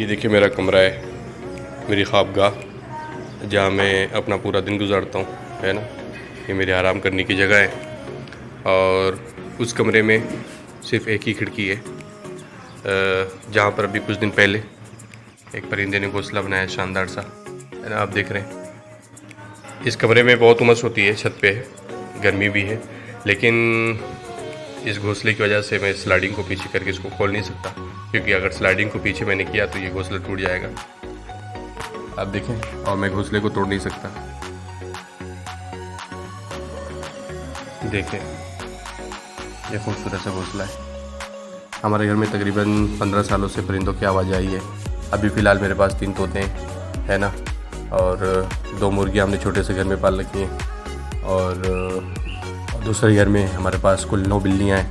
देखिए मेरा कमरा है, मेरी ख्वाबगाह, जहाँ मैं अपना पूरा दिन गुजारता हूँ, है ना। ये मेरे आराम करने की जगह है और उस कमरे में सिर्फ़ एक ही खिड़की है, जहाँ पर अभी कुछ दिन पहले एक परिंदे ने घोंसला बनाया शानदार सा, है ना। आप देख रहे हैं इस कमरे में बहुत उमस होती है, छत पे है, गर्मी भी है, लेकिन इस घोंसले की वजह से मैं स्लाइडिंग को पीछे करके इसको खोल नहीं सकता, क्योंकि अगर स्लाइडिंग को पीछे मैंने किया तो ये घोंसला टूट जाएगा। आप देखें, और मैं घोंसले को तोड़ नहीं सकता। देखें, ये खूबसूरत सा घोंसला है। हमारे घर में तकरीबन 15 सालों से परिंदों की आवाज़ आई है। अभी फ़िलहाल मेरे पास 3 तोते हैं, है ना, और 2 मुर्गियाँ हमने छोटे से घर में पाल रखी हैं, और दूसरे घर में हमारे पास कुल 9 बिल्लियाँ हैं,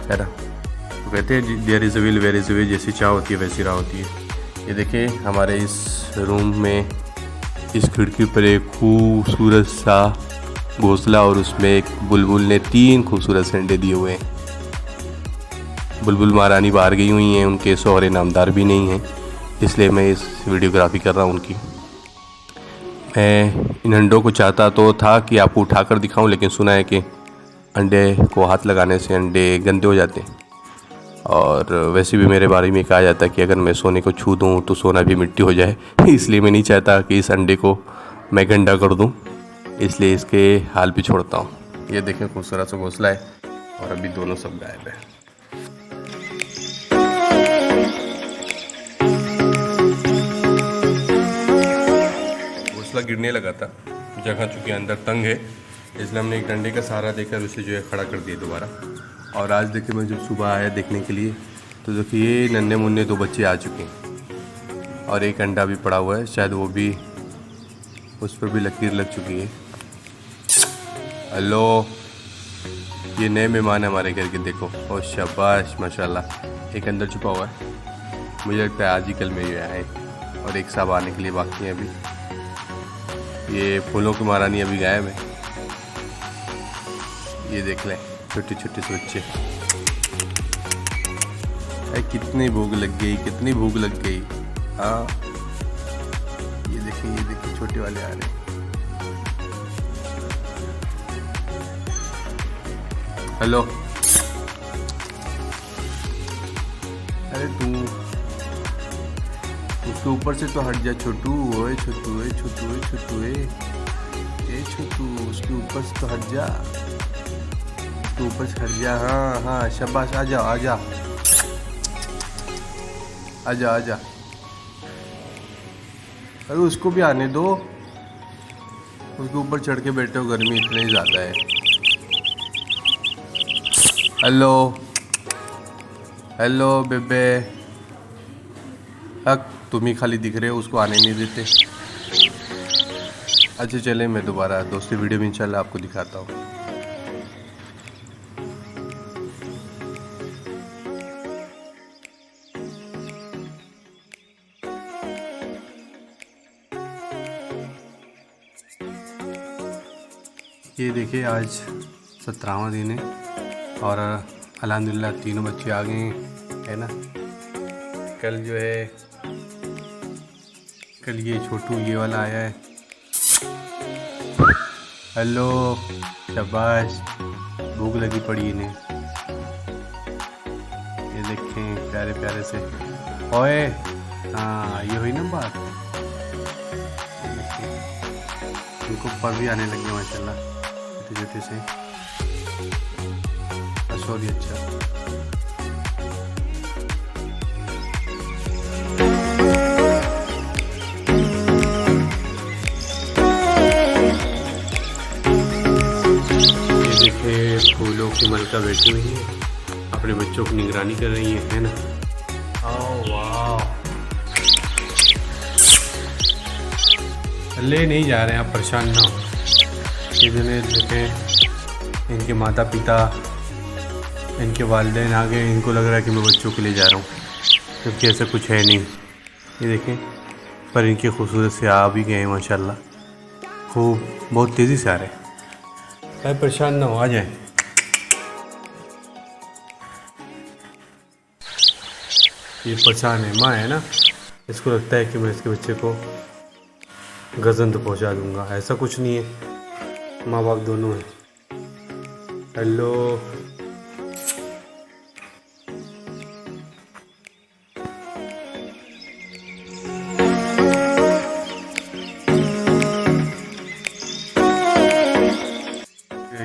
है ना। तो कहते हैं there is a will where is a way, जैसी चाह होती है वैसी राह होती है। ये देखिए हमारे इस रूम में इस खिड़की पर एक खूबसूरत सा घोंसला, और उसमें एक बुलबुल ने 3 खूबसूरत से अंडे दिए हुए हैं। बुलबुल महारानी बाहर गई हुई हैं, उनके शौहरे नामदार भी नहीं हैं, इसलिए मैं इस वीडियोग्राफी कर रहा हूँ उनकी। मैं इन अंडों को चाहता तो था कि आपको उठाकर दिखाऊं, लेकिन सुना है कि अंडे को हाथ लगाने से अंडे गंदे हो जाते हैं, और वैसे भी मेरे बारे में कहा जाता है कि अगर मैं सोने को छू दूं तो सोना भी मिट्टी हो जाए, इसलिए मैं नहीं चाहता कि इस अंडे को मैं गंदा कर दूं, इसलिए इसके हाल पे छोड़ता हूँ। ये देखें खूबसूरत सा घोंसला है, और अभी दोनों सब गायब है। घोंसला गिरने लगा था, जगह चूँकि अंदर तंग है, इसलिए हमने एक डंडे का सहारा देकर उसे जो है खड़ा कर दिया दोबारा। और आज देखिए मैं जब सुबह आया देखने के लिए, तो देखिए ये नन्हे मुन्ने 2 बच्चे आ चुके हैं, और एक अंडा भी पड़ा हुआ है, शायद वो भी, उस पर भी लकीर लग चुकी है। हेलो, ये नए मेहमान है हमारे घर के, देखो। और शाबाश माशाल्लाह, एक अंदर छुपा हुआ है, मुझे लगता है आज ही कल में ये आए, और एक साहब आने के लिए बाकी है अभी। ये फूलों की महारानी अभी गायब है। ये देख लें छोटे छोटे से बच्चे, कितनी भूख लग गई, कितनी भूख लग गई। हाँ, ये देखिए छोटे वाले आ रहे हैं। हेलो, अरे तू उसके ऊपर से तो हट जा छोटू, ओए छोटू, ओए छोटू, ओए छोटू, ए छोटू, उसके ऊपर से तो हट जा, उसके ऊपर से हट जा। हाँ हाँ शाबाश, आजा आजा आजा आजा। अरे उसको भी आने दो, उसके ऊपर चढ़ के बैठे हो, गर्मी इतनी ज़्यादा है। हेलो हेलो बेबे, हक तुम ही खाली दिख रहे हो, उसको आने नहीं देते। अच्छा चले, मैं दोबारा दोस्ती वीडियो में इंशाल्लाह आपको दिखाता हूँ। ये देखिए आज 17वां दिन है, और अल्हम्दुलिल्लाह तीनों बच्चे आ गए हैं, है ना। कल जो है, कल ये छोटू ये वाला आया है। हेलो शाबाश, भूख लगी पड़ी इन्हें। ये देखें प्यारे प्यारे से, ओए हाँ ये हुई ना बात। ये देखिए इनको पर भी आने लगे माशाल्लाह, छोटे छोटे से। सॉरी, अच्छा फूलों की मलका बैठी हुई है, अपने बच्चों की निगरानी कर रही है ना। ओह वाह, ले नहीं जा रहे हैं आप, परेशान ना हो। इधर देखें इनके माता पिता, इनके वालिदैन आ गए, इनको लग रहा है कि मैं बच्चों के लिए जा रहा हूँ, क्योंकि ऐसा कुछ है नहीं। ये देखें, पर इनके खूबसूरत से आ भी गए हैं माशाल्लाह, खूब बहुत तेज़ी से आ रहे हैं। भाई परेशान ना हो, आ जाए। ये परेशान है, माँ है ना, इसको लगता है कि मैं इसके बच्चे को गजंद पहुंचा दूंगा। ऐसा कुछ नहीं है, माँ बाप दोनों हैं। हेलो,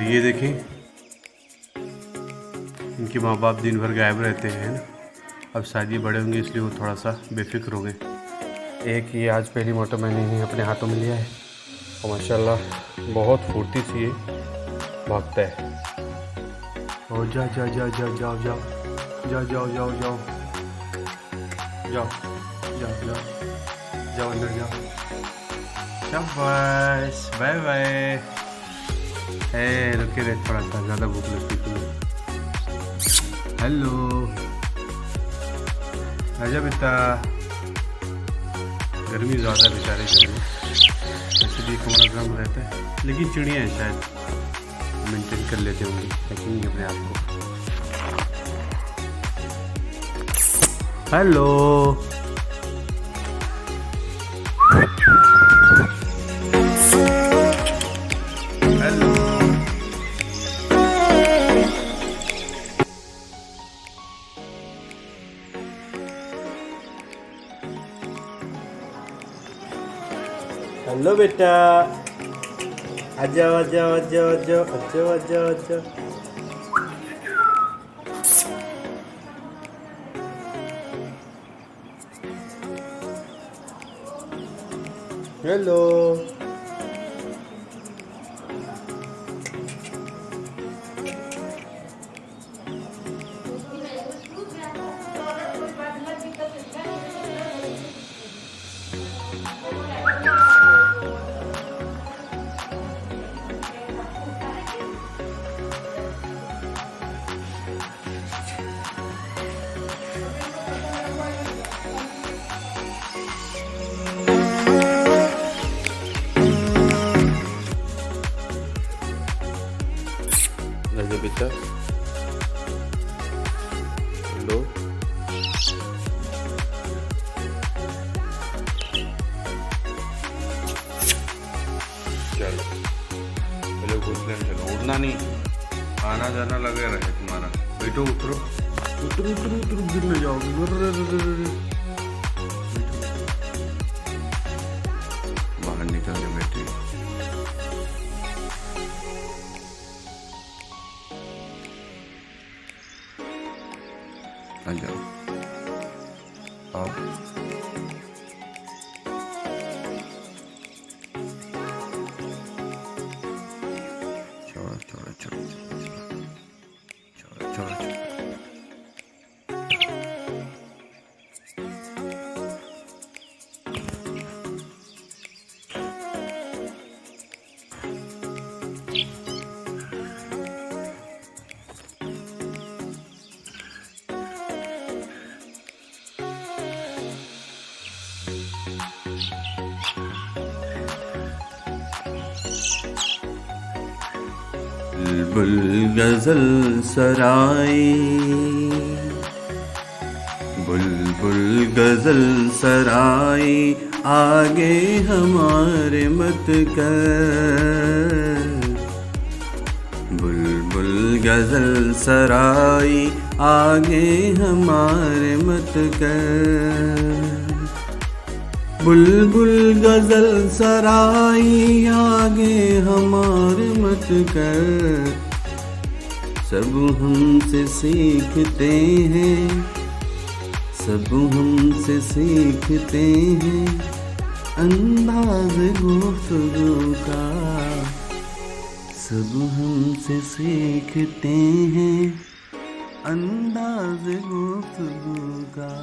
ये देखें, इनके माँ बाप दिन भर गायब रहते हैं ना। अब शायद ये बड़े होंगे इसलिए वो थोड़ा सा बेफिक्र हो गए। एक ये आज पहली मोटर मैंने ही अपने हाथों में लिया है और माशाल्लाह बहुत फुर्ती से ये भागता है। और जा जा जा जा जाओ जाओ जाओ जाओ जाओ जाओ जाओ जाओ जाओ जाओ अंदर जाओ। शाबाश, बाय बाय। रुके रहे, थोड़ा सा ज़्यादा भूख लगती थी। हेलो, आजा बेटा। गर्मी ज़्यादा बेचारे घर में, इसलिए कमरा गर्म रहता है। लेकिन चिड़िया है, शायद मेंटेन कर लेते होंगे रखेंगे अपने आप को। हेलो, हेलो बेटा, आजाओ आजाओ आजाओ आजाओ आजाओ आजाओ आजाओ। हेलो, आजा बेटा। हेलो, चलो चलो घूसने में चलो, उड़ना नहीं, आना जाना लगे रहे तुम्हारा। बैठो, उतरो उतरो उतरो उतरो, गिर न जाओगे। बाहर निकल के बैठे। आ जाओ, आओ। छोड़ो छोड़ो छोड़ो छोड़ो छोड़ो छोड़ो। बुलबुल गजल सराय, बुलबुल गजल सराय, आगे हमारे मत कर। बुलबुल गजल सराय, आगे हमारे मत कर। बुलबुल गजल सराय, आगे हमारे मत कर। सब हमसे सीखते हैं, सब हमसे सीखते हैं, अंदाज़ गुफ्तगू का। सब हमसे सीखते हैं, अंदाज़ गुफ्तगू का।